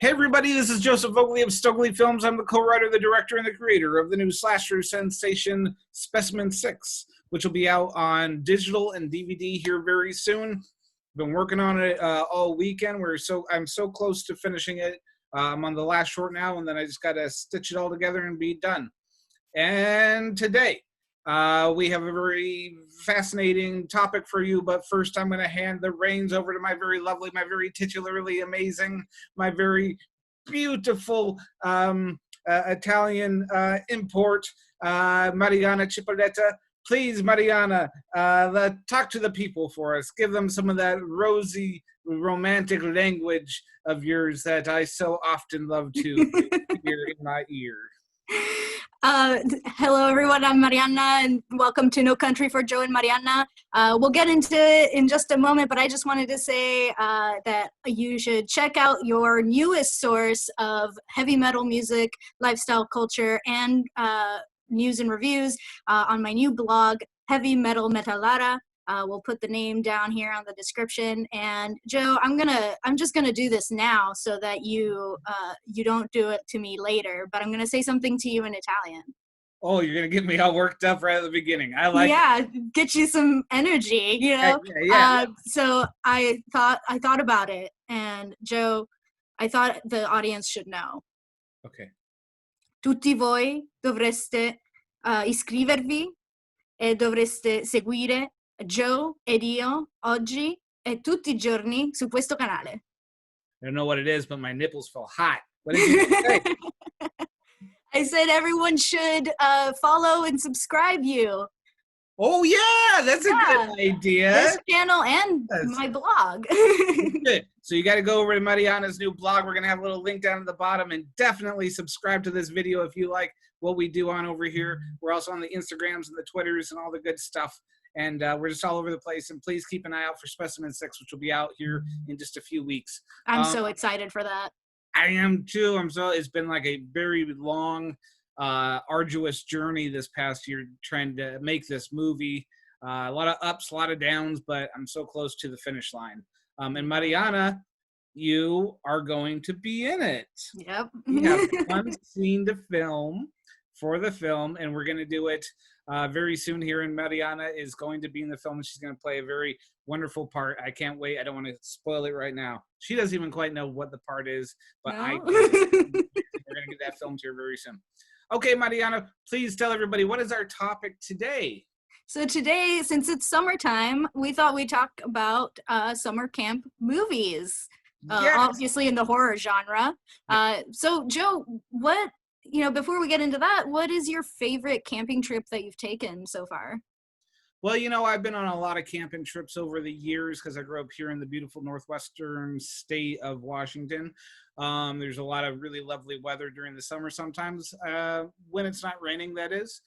Hey everybody, this is Joseph Oakley of Stokely Films. I'm the co-writer, the director, and the creator of the new slasher sensation Specimen 6, which will be out on digital and DVD here very soon. Been working on it all weekend. I'm so close to finishing it. I'm on the last short now, and then I just got to stitch it all together and be done. And today, we have a very fascinating topic for you, but first I'm going to hand the reins over to my very lovely, my very titularly amazing, my very beautiful Italian import, Mariana Cipolletta. Please, Mariana, talk to the people for us. Give them some of that rosy, romantic language of yours that I so often love to hear in my ear. Hello everyone, I'm Mariana and welcome to No Country for Joe and Mariana. We'll get into it in just a moment, but I just wanted to say that you should check out your newest source of heavy metal music, lifestyle culture, and news and reviews on my new blog, Heavy Metal Metalara. We'll put the name down here on the description. And Joe, I'm just gonna do this now so that you don't do it to me later. But I'm gonna say something to you in Italian. Oh, you're gonna get me all worked up right at the beginning. I like it. Get you some energy, you know. Yeah. So I thought about it, and Joe, I thought the audience should know. Okay. Tutti voi dovreste iscrivervi e dovreste seguire Joe ed io oggi e tutti I giorni su questo canale. I don't know what it is, but my nipples feel hot. What did you say? I said everyone should follow and subscribe you. Oh yeah, that's a good idea. This channel and my blog. Good. So you got to go over to Mariana's new blog. We're gonna have a little link down at the bottom, and definitely subscribe to this video if you like what we do on over here. We're also on the Instagrams and the Twitters and all the good stuff. And we're just all over the place. And please keep an eye out for Specimen 6, which will be out here in just a few weeks. I'm so excited for that. I am too. It's been like a very long, arduous journey this past year trying to make this movie. A lot of ups, a lot of downs, but I'm so close to the finish line. And Mariana, you are going to be in it. Yep. We have one scene to film for the film, and we're going to do it very soon here. And Mariana is going to be in the film, and she's going to play a very wonderful part. I can't wait. I don't want to spoil it right now. She doesn't even quite know what the part is, but no. I do. We're going to get that filmed here very soon. Okay, Mariana, please tell everybody, what is our topic today? So today, since it's summertime, we thought we'd talk about summer camp movies, obviously in the horror genre. So Joe, before we get into that, what is your favorite camping trip that you've taken so far? Well, I've been on a lot of camping trips over the years because I grew up here in the beautiful northwestern state of Washington. There's a lot of really lovely weather during the summer sometimes, when it's not raining, that is.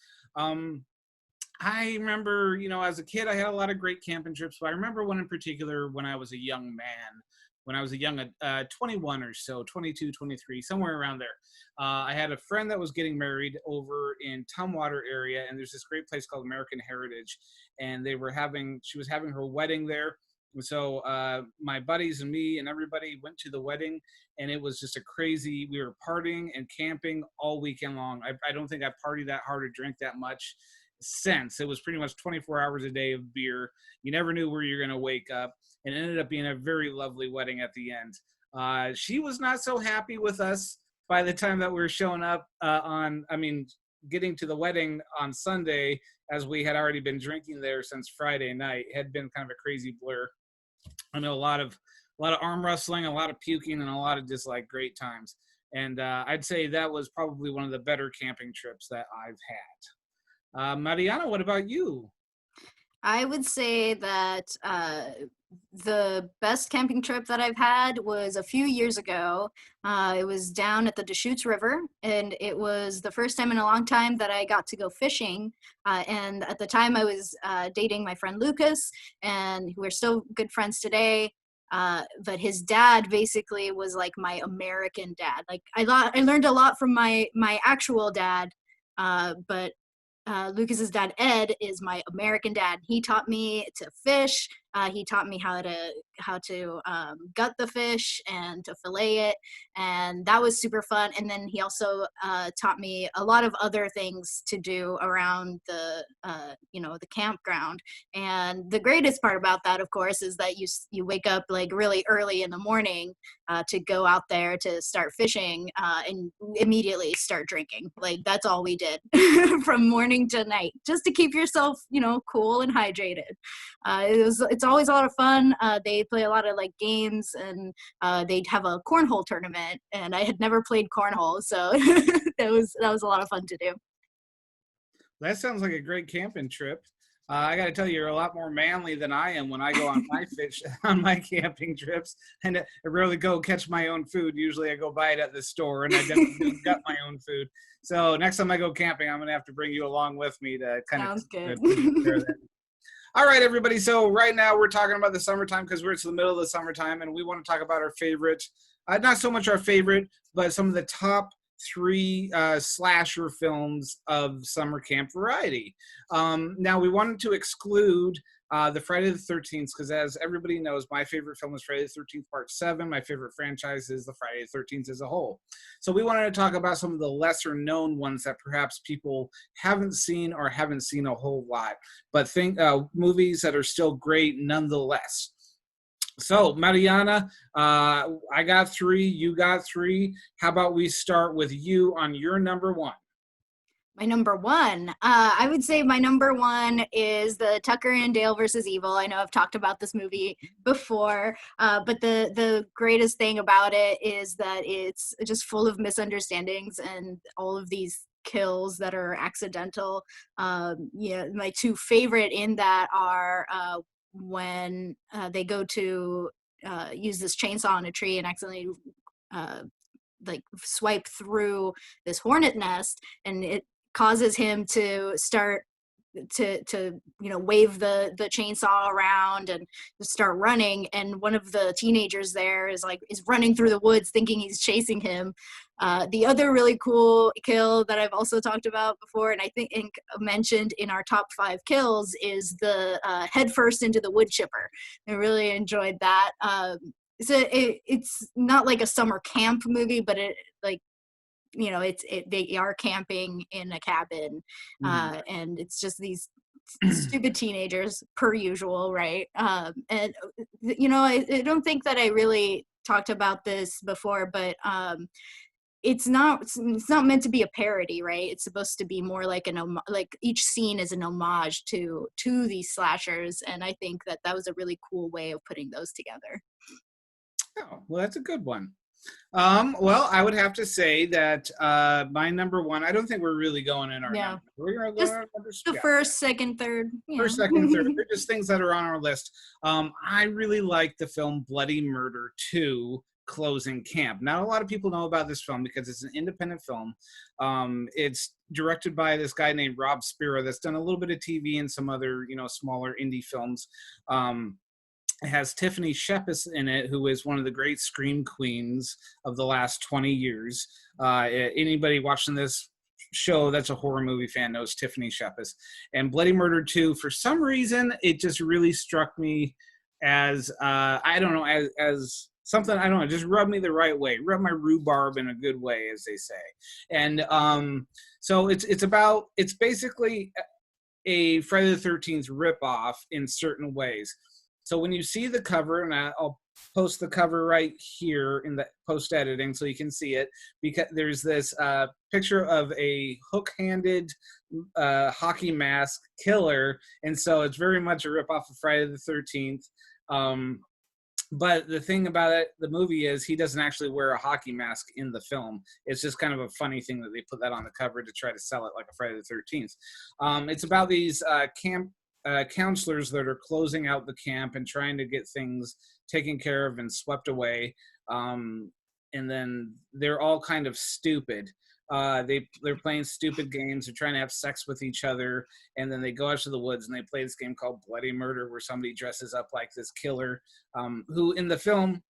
I remember, as a kid, I had a lot of great camping trips, but I remember one in particular when I was a young man. When I was a young 21 or so, 22, 23, somewhere around there. I had a friend that was getting married over in Tumwater area, and there's this great place called American Heritage, and she was having her wedding there. And so my buddies and me and everybody went to the wedding, and it was just we were partying and camping all weekend long. I don't think I partied that hard or drank that much since. It was pretty much 24 hours a day of beer. You never knew where you're going to wake up. And it ended up being a very lovely wedding at the end. She was not so happy with us by the time that we were showing up getting to the wedding on Sunday, as we had already been drinking there since Friday night. It had been kind of a crazy blur. I know a lot of arm wrestling, a lot of puking, and a lot of just like great times. And I'd say that was probably one of the better camping trips that I've had. Mariana, what about you? I would say that the best camping trip that I've had was a few years ago. It was down at the Deschutes River, and it was the first time in a long time that I got to go fishing. And at the time I was dating my friend Lucas, and we're still good friends today. But his dad basically was like my American dad. Like I learned a lot from my actual dad, but Lucas's dad, Ed, is my American dad. He taught me to fish. He taught me how how to gut the fish and to fillet it, and that was super fun. And then he also taught me a lot of other things to do around the the campground. And the greatest part about that, of course, is that you wake up like really early in the morning to go out there to start fishing and immediately start drinking. Like that's all we did from morning to night, just to keep yourself, cool and hydrated. It's always a lot of fun. They play a lot of like games, and they'd have a cornhole tournament, and I had never played cornhole, so that was a lot of fun to do. That sounds like a great camping trip. I got to tell you, you're a lot more manly than I am when I go on my on my camping trips, and I rarely go catch my own food. Usually, I go buy it at the store, and I definitely got my own food. So next time I go camping, I'm gonna have to bring you along with me to kind Sounds of good. take care of that. All right, everybody. So right now we're talking about the summertime because we're in the middle of the summertime, and we want to talk about our favorite, not so much our favorite, but some of the top three slasher films of summer camp variety. Now we wanted to exclude the Friday the 13th because, as everybody knows, my favorite film is Friday the 13th Part 7. My favorite franchise is the Friday the 13th as a whole. So we wanted to talk about some of the lesser known ones that perhaps people haven't seen or haven't seen a whole lot, but think movies that are still great nonetheless. So, Mariana, I got three, you got three. How about we start with you on your number one? My number one, I would say my number one is the Tucker and Dale versus Evil. I know I've talked about this movie before, but the greatest thing about it is that it's just full of misunderstandings and all of these kills that are accidental. My two favorite in that are when they go to use this chainsaw on a tree and accidentally like swipe through this hornet nest, and it causes him to start to wave the chainsaw around and start running, and one of the teenagers there is running through the woods thinking he's chasing him. The other really cool kill that I've also talked about before, and I think mentioned in our top 5 kills, is the head first into the wood chipper. I really enjoyed that. It's not like a summer camp movie, but they are camping in a cabin, and it's just these stupid teenagers per usual, right? And I don't think that I really talked about this before, but it's not meant to be a parody, right? It's supposed to be more like like each scene is an homage to these slashers, and I think that was a really cool way of putting those together. Oh, well, that's a good one. Well, I would have to say that my number one, I don't think we're really going in our number. We're going to go just in our numbers. the first, second, third. First, second, third. They're just things that are on our list. I really like the film Bloody Murder 2, Closing Camp. Not a lot of people know about this film because it's an independent film. It's directed by this guy named Rob Spira that's done a little bit of TV and some other, smaller indie films. It has Tiffany Shepis in it, who is one of the great scream queens of the last 20 years. Anybody watching this show that's a horror movie fan knows Tiffany Shepis. And Bloody Murder 2, for some reason, it just really struck me as, as something, I don't know, just rubbed me the right way. Rubbed my rhubarb in a good way, as they say. And so it's basically a Friday the 13th ripoff in certain ways. So when you see the cover, and I'll post the cover right here in the post editing so you can see it, because there's this picture of a hook-handed hockey mask killer, and so it's very much a ripoff of Friday the 13th. But the thing about it, the movie, is he doesn't actually wear a hockey mask in the film. It's just kind of a funny thing that they put that on the cover to try to sell it like a Friday the 13th. It's about these camp counselors that are closing out the camp and trying to get things taken care of and swept away. And then they're all kind of stupid. They're playing stupid games. They're trying to have sex with each other. And then they go out to the woods and they play this game called Bloody Murder, where somebody dresses up like this killer, who in the film,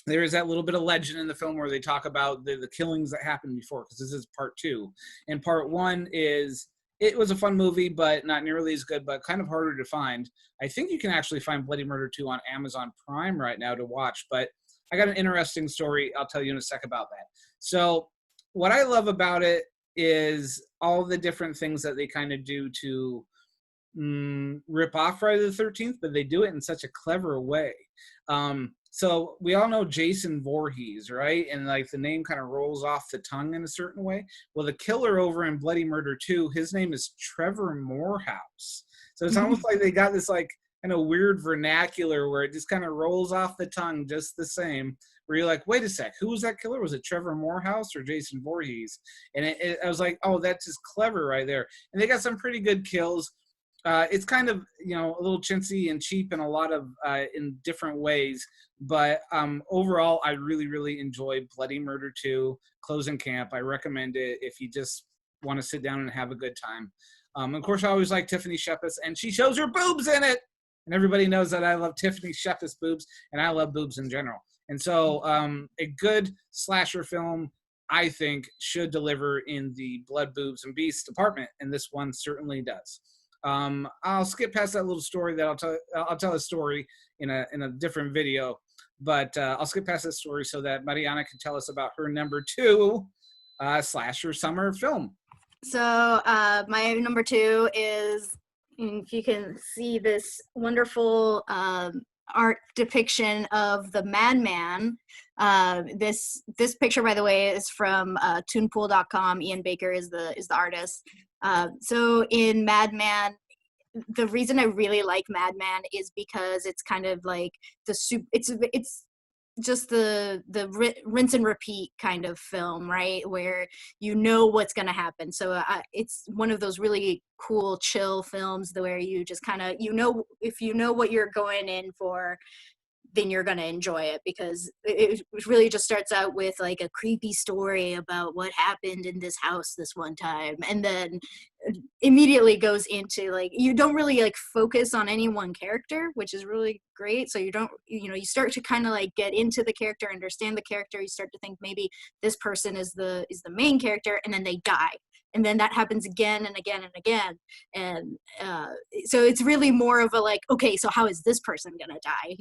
there is that little bit of legend in the film where they talk about the killings that happened before, because this is part 2. And part 1 is it was a fun movie, but not nearly as good, but kind of harder to find. I think you can actually find Bloody Murder 2 on Amazon Prime right now to watch, but I got an interesting story I'll tell you in a sec about that. So what I love about it is all the different things that they kind of do to rip off Friday the 13th, but they do it in such a clever way. So we all know Jason Voorhees, right? And like the name kind of rolls off the tongue in a certain way. Well, the killer over in Bloody Murder 2, his name is Trevor Morehouse. So it's almost like they got this like kind of weird vernacular where it just kind of rolls off the tongue just the same. Where you're like, wait a sec, who was that killer? Was it Trevor Morehouse or Jason Voorhees? And I was like, oh, that's just clever right there. And they got some pretty good kills. It's kind of, you know, a little chintzy and cheap in a lot of in different ways, but overall I really, really enjoy Bloody Murder 2 Closing Camp. I recommend it if you just want to sit down and have a good time. Of course, I always like Tiffany Shepis, and she shows her boobs in it, and everybody knows that I love Tiffany Shepis boobs, and I love boobs in general. And so a good slasher film, I think, should deliver in the blood, boobs, and beasts department, and this one certainly does. I'll skip past that little story that I'll tell a story in a different video, but I'll skip past that story so that Mariana can tell us about her number 2 slasher summer film. So my number 2 is, if you can see this wonderful art depiction of the Madman. This picture, by the way, is from toonpool.com. Ian Baker is the artist. So in Madman, the reason I really like Madman is because it's kind of like it's just the rinse and repeat kind of film, right? Where you know what's going to happen. So it's one of those really cool, chill films where you just kind of, if you know what you're going in for, then you're going to enjoy it, because it really just starts out with like a creepy story about what happened in this house this one time, and then immediately goes into like, you don't really like focus on any one character, which is really great. So you don't, you start to kind of like get into the character, understand the character. You start to think maybe this person is the main character, and then they die. And then that happens again and again and again. And so it's really more of a like, okay, so how is this person gonna die?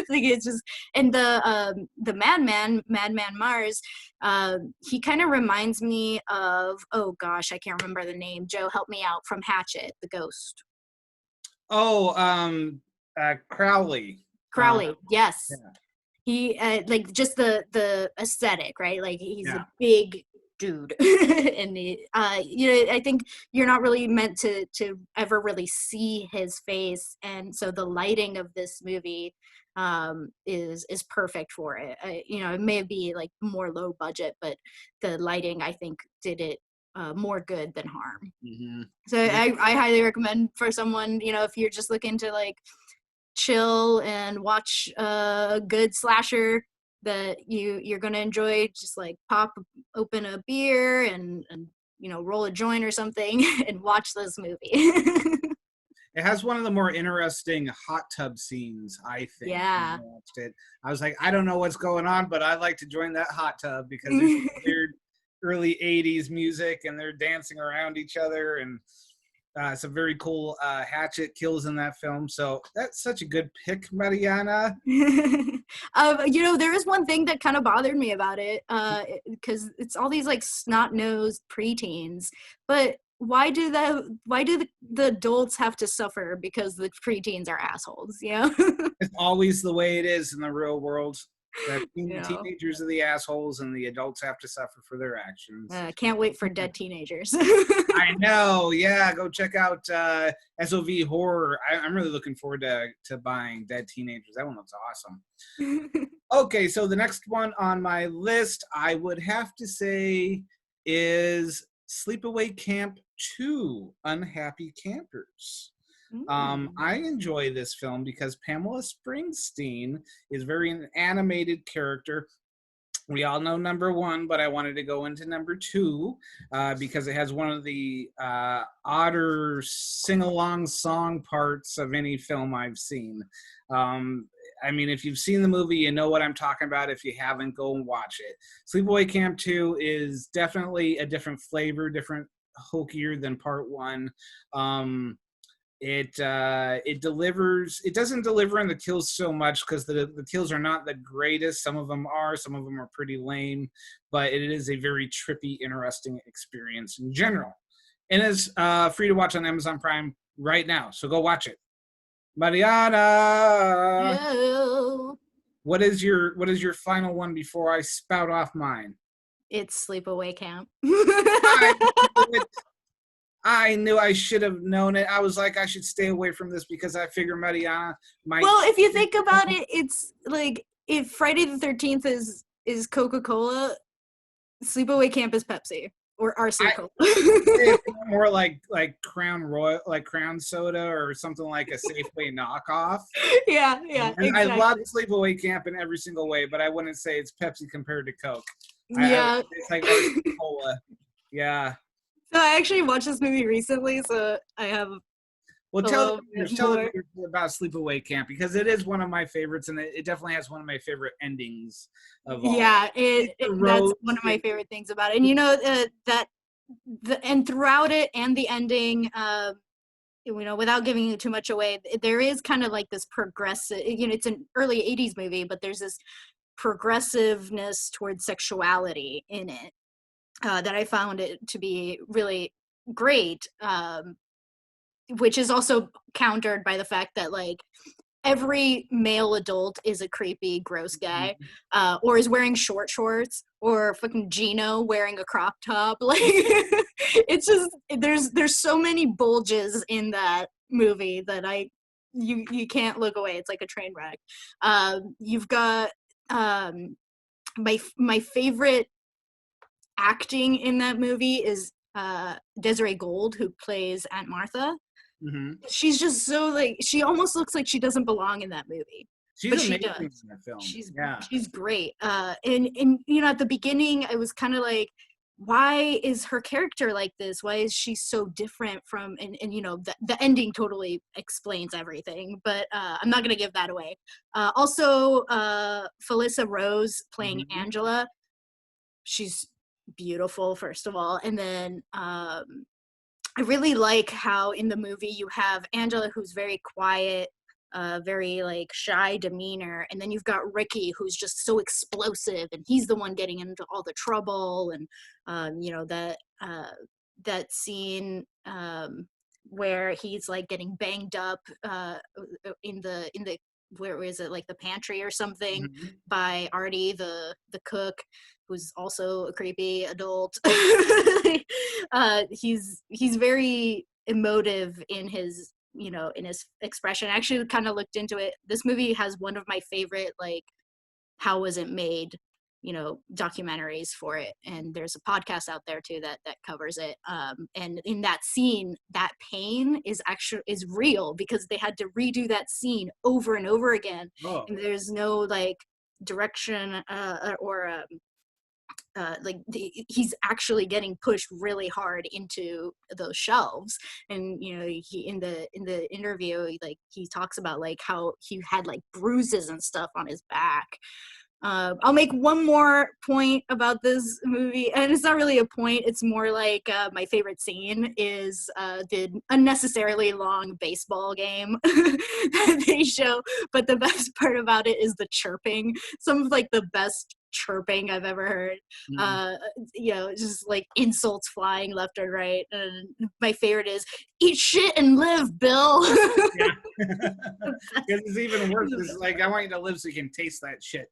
Like it's just, and the Madman Mars, he kind of reminds me of, oh gosh, I can't remember the name. Joe, help me out, from Hatchet, the ghost. Oh, Crowley. Yes. Yeah. He like just the aesthetic, right? Like he's a big dude. And I think you're not really meant to ever really see his face, and so the lighting of this movie is perfect for it. It may be like more low budget, but the lighting, I think, did it more good than harm. Mm-hmm. So I highly recommend for someone, if you're just looking to like chill and watch a good slasher that you're gonna enjoy, just like pop open a beer and roll a joint or something and watch this movie. It has one of the more interesting hot tub scenes, I think. Yeah. When I watched it, I was like, I don't know what's going on, but I'd like to join that hot tub, because there's weird early 80s music and they're dancing around each other, and some very cool hatchet kills in that film. So that's such a good pick, Mariana. There is one thing that kind of bothered me about it, because it's all these like snot-nosed preteens, but why do the adults have to suffer because the preteens are assholes? It's always the way it is in the real world. The teenagers are the assholes, and the adults have to suffer for their actions. Can't wait for Dead Teenagers. I know, yeah. Go check out SOV Horror. I'm really looking forward to buying Dead Teenagers. That one looks awesome. Okay, so the next one on my list, I would have to say, is Sleepaway Camp 2, Unhappy Campers. I enjoy this film because Pamela Springsteen is very an animated character. We all know number 1, but I wanted to go into number 2 because it has one of the odder sing-along song parts of any film I've seen. I mean, if you've seen the movie, you know what I'm talking about. If you haven't, go and watch it. Sleepaway Camp 2 is definitely a different flavor, different hokier than part one. It delivers. It doesn't deliver in the kills so much because the kills are not the greatest. Some of them are. Some of them are pretty lame. But it is a very trippy, interesting experience in general. And it's free to watch on Amazon Prime right now. So go watch it. Mariana, Yeah. what is your final one before I spout off mine? It's Sleepaway Camp. I knew it. I knew I should have known it. I was like, I should stay away from this because I figure Mariana might. Well, if you think about it, it's like if Friday the 13th is Coca-Cola, Sleepaway Camp is Pepsi or RC Cola. It's more like Crown Royal, like Crown Soda or something like a Safeway knockoff. Yeah, And exactly. I love Sleepaway Camp in every single way, but I wouldn't say it's Pepsi compared to Coke. Yeah. It's like RC Cola. Yeah. So I actually watched this movie recently, so I have Well, a tell little bit the more. readers about Sleepaway Camp because it is one of my favorites, and it definitely has one of my favorite endings of all. Yeah, that's Rose, one of my favorite things about it. And and throughout it and the ending, without giving too much away, there is kind of like this progressive. It's an early '80s movie, but there's this progressiveness towards sexuality in it that I found it to be really great. Which is also countered by the fact that like every male adult is a creepy, gross guy, or is wearing short shorts, or fucking Gino wearing a crop top. Like, it's just there's so many bulges in that movie that you can't look away. It's like a train wreck. You've got my favorite acting in that movie is Desiree Gold, who plays Aunt Martha. Mm-hmm. She's just so like she almost looks like she doesn't belong in that movie. She's But she amazing does. in that film. She's great. And at the beginning I was kind of like, why is her character like this? Why is she so different from and the ending totally explains everything, but I'm not gonna give that away. Also Felissa Rose playing Angela. She's beautiful, first of all, and then I really like how in the movie you have Angela, who's very quiet, very like shy demeanor, and then you've got Ricky, who's just so explosive, and he's the one getting into all the trouble, and that scene where he's like getting banged up in the where is it, like the pantry or something, by Artie, the cook, who's also a creepy adult. He's very emotive in his in his expression. I actually kind of looked into it. This movie has one of my favorite like how was it made documentaries for it, and there's a podcast out there too that covers it, and in that scene that pain is real because they had to redo that scene over and over again. And there's no like direction or he's actually getting pushed really hard into those shelves. And he in the interview, like he talks about like how he had like bruises and stuff on his back. I'll make one more point about this movie, and it's not really a point, it's more like my favorite scene is the unnecessarily long baseball game that they show, but the best part about it is the chirping. Some of like the best chirping I've ever heard. Just like insults flying left and right. And my favorite is "eat shit and live, Bill." Yeah. Because it's even worse. It's like, I want you to live so you can taste that shit.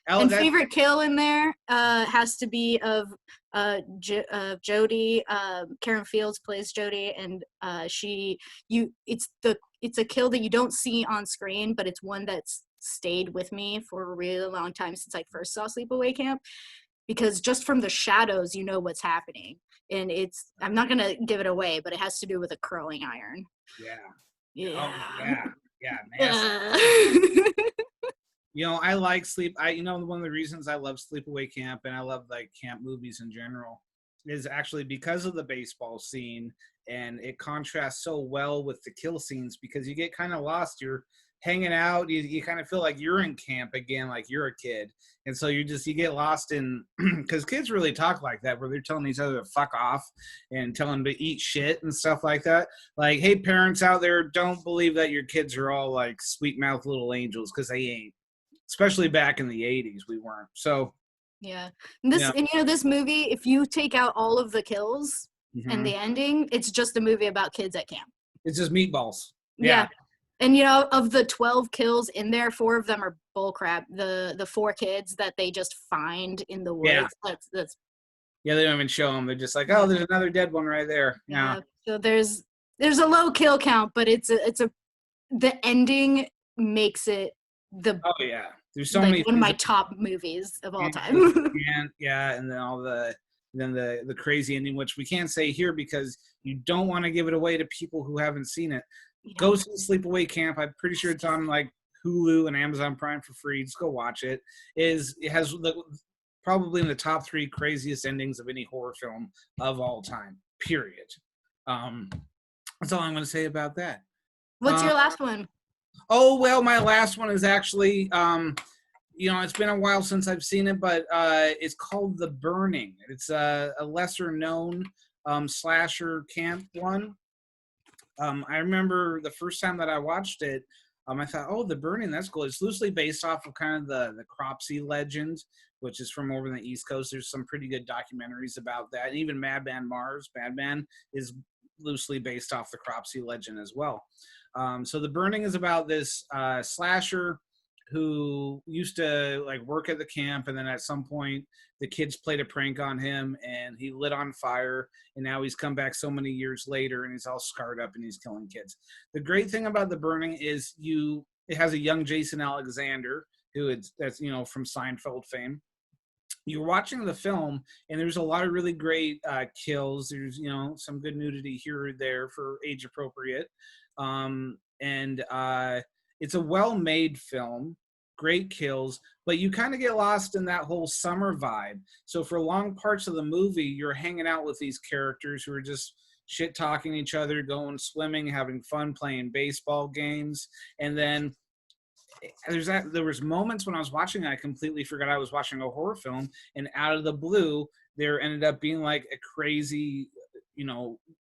And favorite kill in there has to be of Jodie. Karen Fields plays Jodie, and it's a kill that you don't see on screen, but it's one that's stayed with me for a really long time since I first saw Sleepaway Camp, because just from the shadows you know what's happening, and I'm not gonna give it away, but it has to do with a curling iron. I like one of the reasons I love Sleepaway Camp and I love like camp movies in general is actually because of the baseball scene, and it contrasts so well with the kill scenes because you get kind of lost. You're hanging out. You kind of feel like you're in camp again, like you're a kid. And so you get lost in, because kids really talk like that, where they're telling each other to fuck off and telling them to eat shit and stuff like that. Like, hey, parents out there, don't believe that your kids are all like sweet mouth little angels, because they ain't. Especially back in the 80s, we weren't. So yeah, and this movie, if you take out all of the kills and the ending, it's just a movie about kids at camp. It's just meatballs. Yeah. And of the 12 kills in there, 4 of them are bullcrap. The 4 kids that they just find in the woods. That's yeah, they don't even show them. They're just like, oh, there's another dead one right there. Yeah. So there's a low kill count, but the ending makes it oh yeah. There's so many one of my top movies of all time. And then all the crazy ending, which we can't say here because you don't want to give it away to people who haven't seen it. Go see Sleepaway Camp. I'm pretty sure it's on like Hulu and Amazon Prime for free. Just go watch it. It has probably in the top 3 craziest endings of any horror film of all time. Period. That's all I'm going to say about that. What's your last one? Oh, well, my last one is actually, it's been a while since I've seen it, but it's called The Burning. It's a lesser known slasher camp one. I remember the first time that I watched it, I thought, oh, The Burning, that's cool. It's loosely based off of kind of the Cropsey legend, which is from over in the East Coast. There's some pretty good documentaries about that. And even Madman is loosely based off the Cropsey legend as well. So The Burning is about this slasher who used to like work at the camp, and then at some point the kids played a prank on him and he lit on fire, and now he's come back so many years later and he's all scarred up and he's killing kids. The great thing about The Burning is it has a young Jason Alexander that's from Seinfeld fame. You're watching the film and there's a lot of really great kills. There's some good nudity here or there for age appropriate. It's a well-made film, great kills, but you kind of get lost in that whole summer vibe. So for long parts of the movie, you're hanging out with these characters who are just shit-talking each other, going swimming, having fun, playing baseball games. And then there was moments when I was watching, I completely forgot I was watching a horror film, and out of the blue, there ended up being like a crazy,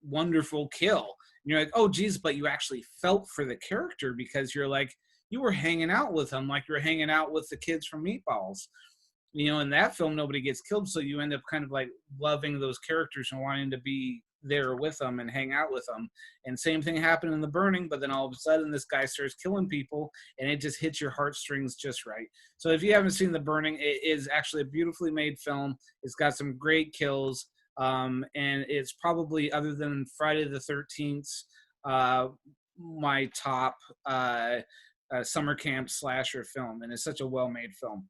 wonderful kill. And you're like, oh, geez, but you actually felt for the character because you're like, you were hanging out with them like you're hanging out with the kids from Meatballs. In that film, nobody gets killed, so you end up kind of like loving those characters and wanting to be there with them and hang out with them. And same thing happened in The Burning, but then all of a sudden this guy starts killing people and it just hits your heartstrings just right. So if you haven't seen The Burning, it is actually a beautifully made film. It's got some great kills. And it's probably, other than Friday the 13th, my top summer camp slasher film, and it's such a well-made film.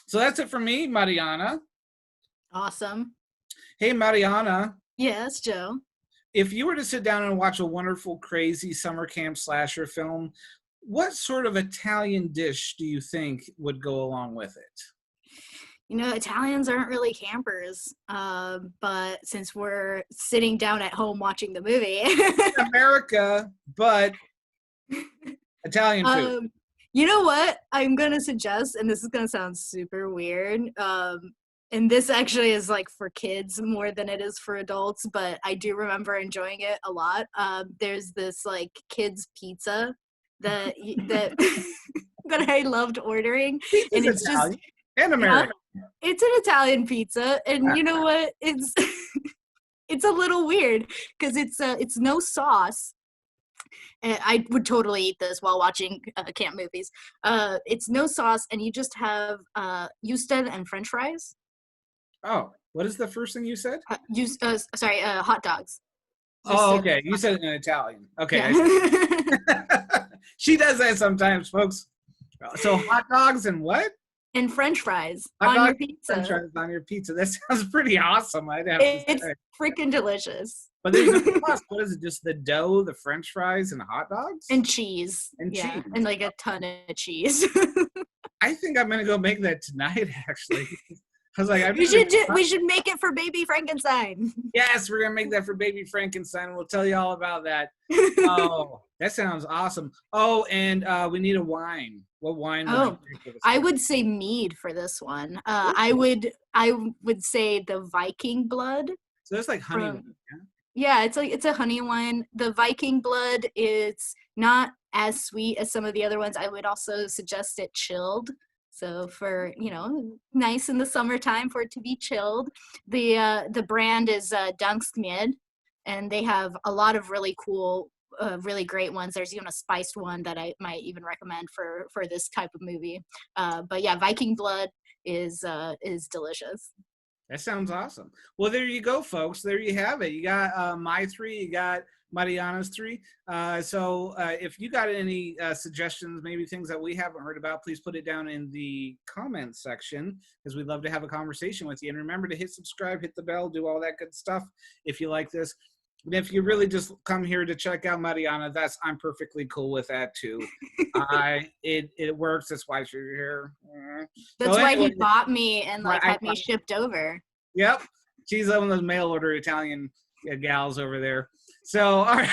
So that's it for me, Mariana. Awesome. Hey, Mariana. Yes, Joe. If you were to sit down and watch a wonderful, crazy summer camp slasher film, what sort of Italian dish do you think would go along with it? Italians aren't really campers, but since we're sitting down at home watching the movie. America, but Italian food. You know what I'm going to suggest, and this is going to sound super weird, and this actually is like for kids more than it is for adults, but I do remember enjoying it a lot. There's this like kids pizza that that I loved ordering. Pizza's and it's Italian just and American. It's an Italian pizza, and you know what? It's it's a little weird because it's no sauce. And I would totally eat this while watching camp movies. It's no sauce, and you just have Houston and French fries. Oh, what is the first thing you said? Hot dogs. Oh, okay. You said it in Italian. Okay. Yeah. She does that sometimes, folks. So hot dogs and what? And French fries hot on your pizza. French fries on your pizza. That sounds pretty awesome. It's freaking delicious. But there's no sauce. What is it? Just the dough, the French fries, and hot dogs? And cheese. Cheese. And like a ton of cheese. I think I'm going to go make that tonight, actually. I was like, we should make it for baby Frankenstein. Yes, we're gonna make that for baby Frankenstein. We'll tell you all about that. Oh, that sounds awesome. Oh, and we need a wine. What wine? I would say mead for this one. I would say the Viking Blood. So that's like honey wine, yeah? Yeah, it's a honey wine. The Viking Blood is not as sweet as some of the other ones. I would also suggest it chilled. So for, nice in the summertime for it to be chilled. The brand is Danskmed, and they have a lot of really cool, really great ones. There's even a spiced one that I might even recommend for this type of movie. But yeah, Viking Blood is delicious. That sounds awesome. Well, there you go, folks. There you have it. You got my 3. You got Mariana's 3. So if you got any suggestions, maybe things that we haven't heard about, please put it down in the comments section, because we'd love to have a conversation with you. And remember to hit subscribe, hit the bell, do all that good stuff if you like this. And if you really just come here to check out Mariana, I'm perfectly cool with that too. It works. That's why she's here. That's why he bought me and had me shipped over. Yep, she's one of those mail order Italian gals over there. So, all right.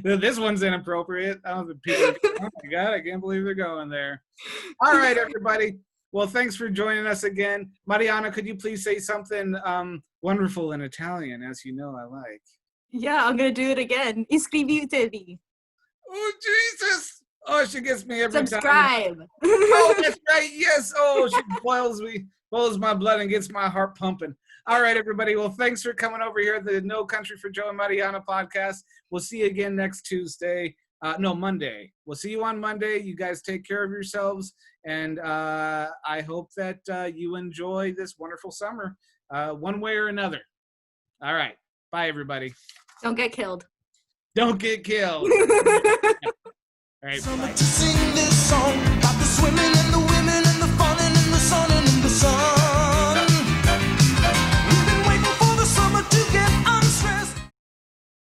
This one's inappropriate. I don't know if people. Oh my God, I can't believe they're going there. All right, everybody. Well, thanks for joining us again. Mariana, could you please say something wonderful in Italian, as you know I like? Yeah, I'm going to do it again. Iscrivetevi. Oh, Jesus. Oh, she gets me every Subscribe. time. Oh, that's right. Yes. Oh, she boils my blood and gets my heart pumping. All right, everybody. Well, thanks for coming over here at the No Country for Joe and Mariana podcast. We'll see you again next Tuesday. Monday. We'll see you on Monday. You guys take care of yourselves. And I hope that you enjoy this wonderful summer one way or another. All right. Bye, everybody. Don't get killed. Don't get killed. All right. Bye. To sing this song about the swimming and the women and the falling in the sun and in the sun.